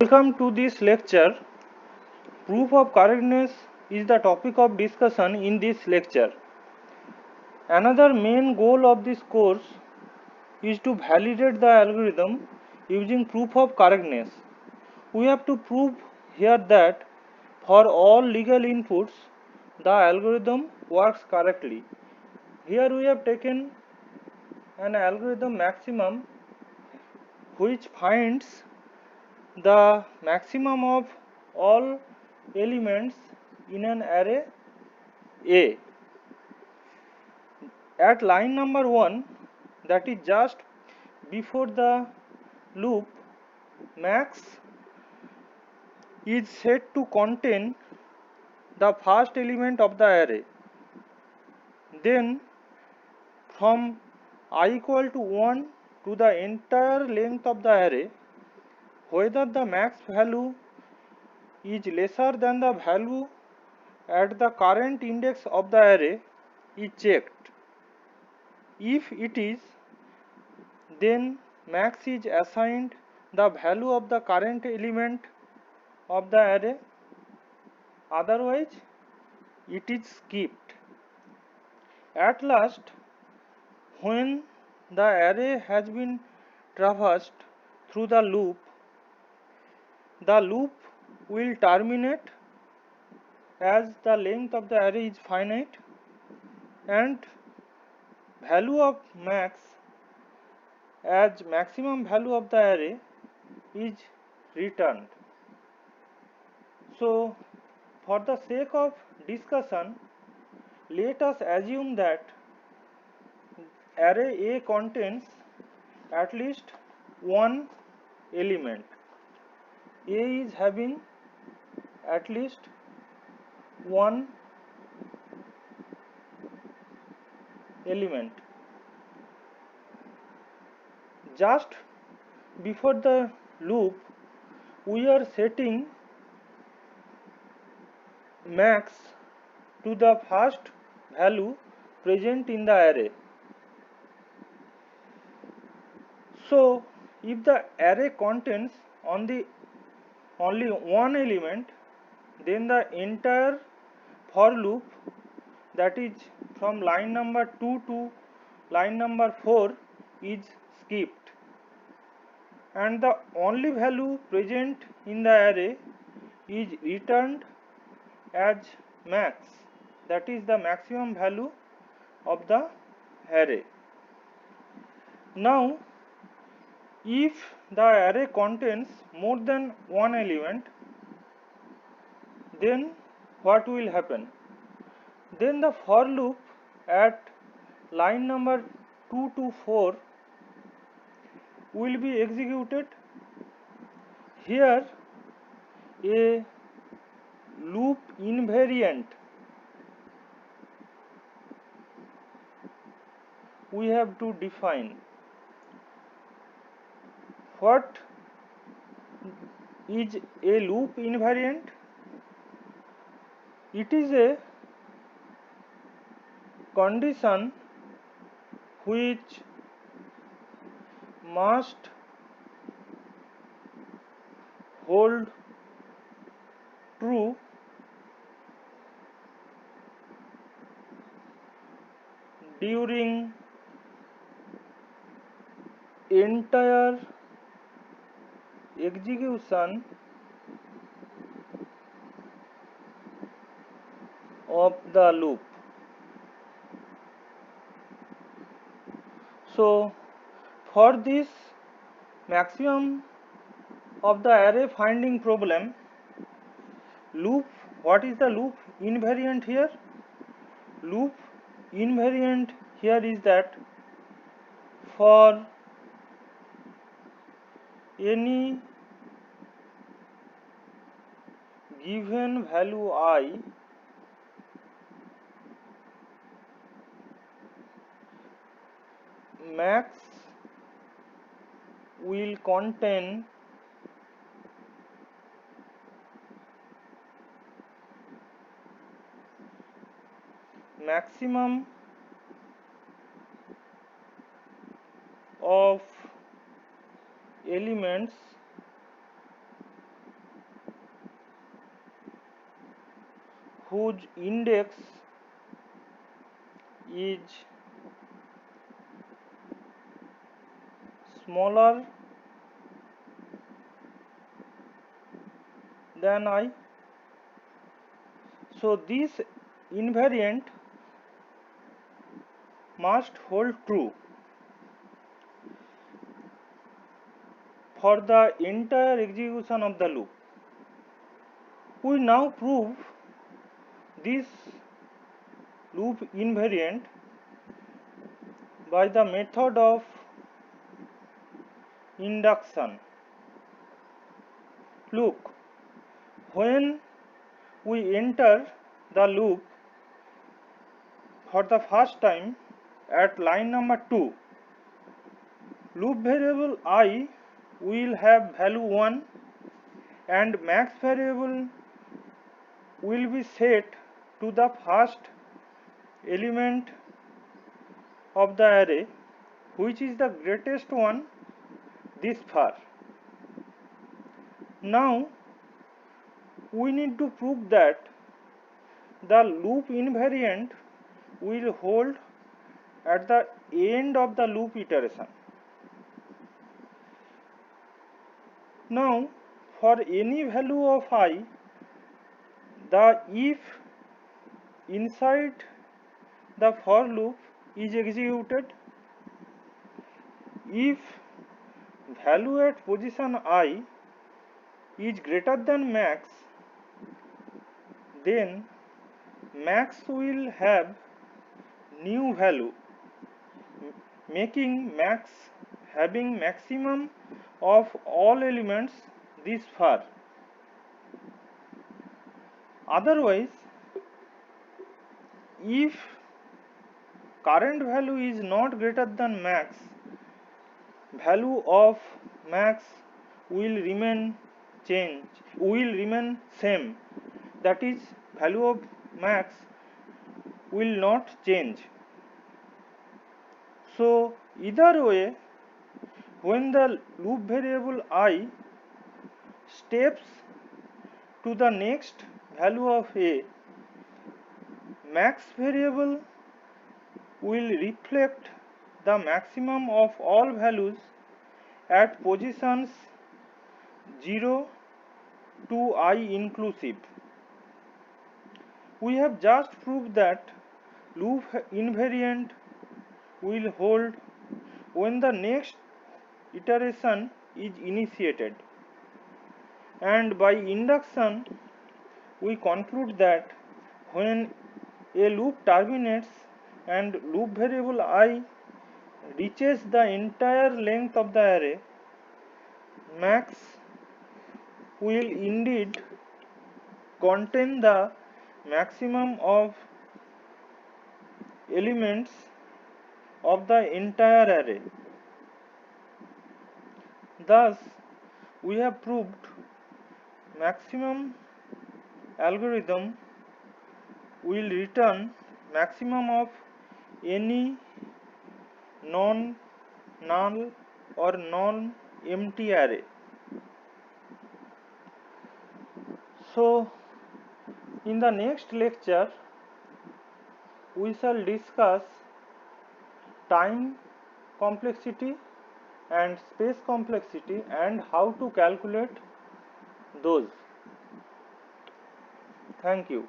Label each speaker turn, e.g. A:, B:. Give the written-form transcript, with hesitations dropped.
A: Welcome to this lecture. Proof of correctness is the topic of discussion in this lecture. Another main goal of this course is to validate the algorithm using proof of correctness. We have to prove here that for all legal inputs, the algorithm works correctly. Here we have taken an algorithm maximum which finds the maximum of all elements in an array A. At line number 1, that is just before the loop, max is set to contain the first element of the array. Then from I equal to 1 to the entire length of the array, whether the max value is lesser than the value at the current index of the array is checked. If it is, then max is assigned the value of the current element of the array, otherwise it is skipped. At last, when the array has been traversed through the loop will terminate as the length of the array is finite and value of max as maximum value of the array is returned. So, for the sake of discussion, let us assume that array A contains at least one element. A is having at least one element. Just before the loop, we are setting max to the first value present in the array. So, if the array contains only one element, then the entire for loop, that is from line number 2 to line number 4, is skipped, and the only value present in the array is returned as max, that is the maximum value of the array. Now, if the array contains more than one element, then what will happen? Then the for loop at line number 2 to 4 will be executed. Here a loop invariant we have to define. What is a loop invariant? It is a condition which must hold true during entire execution of the loop. So, for this maximum of the array finding problem, what is the loop invariant here? Loop invariant here is that for any given value I, max will contain maximum of elements whose index is smaller than I. So this invariant must hold true for the entire execution of the loop. We now prove this loop invariant by the method of induction. Look, when we enter the loop for the first time at line number 2, loop variable I will have value 1 and max variable will be set to the first element of the array, which is the greatest one this far. Now we need to prove that the loop invariant will hold at the end of the loop iteration. Now for any value of I, the if inside the for loop is executed. If value at position I is greater than max, then max will have new value, making max having maximum of all elements this far. Otherwise, if current value is not greater than max, value of max will remain same, that is value of max will not change. So either way, when the loop variable I steps to the next value of a, max variable will reflect the maximum of all values at positions 0 to I inclusive. We have just proved that loop invariant will hold when the next iteration is initiated, and by induction we conclude that when a loop terminates and loop variable I reaches the entire length of the array, max will indeed contain the maximum of elements of the entire array. Thus, we have proved maximum algorithm will return maximum of any non-null or non-empty array. So, in the next lecture, we shall discuss time complexity and space complexity and how to calculate those. Thank you.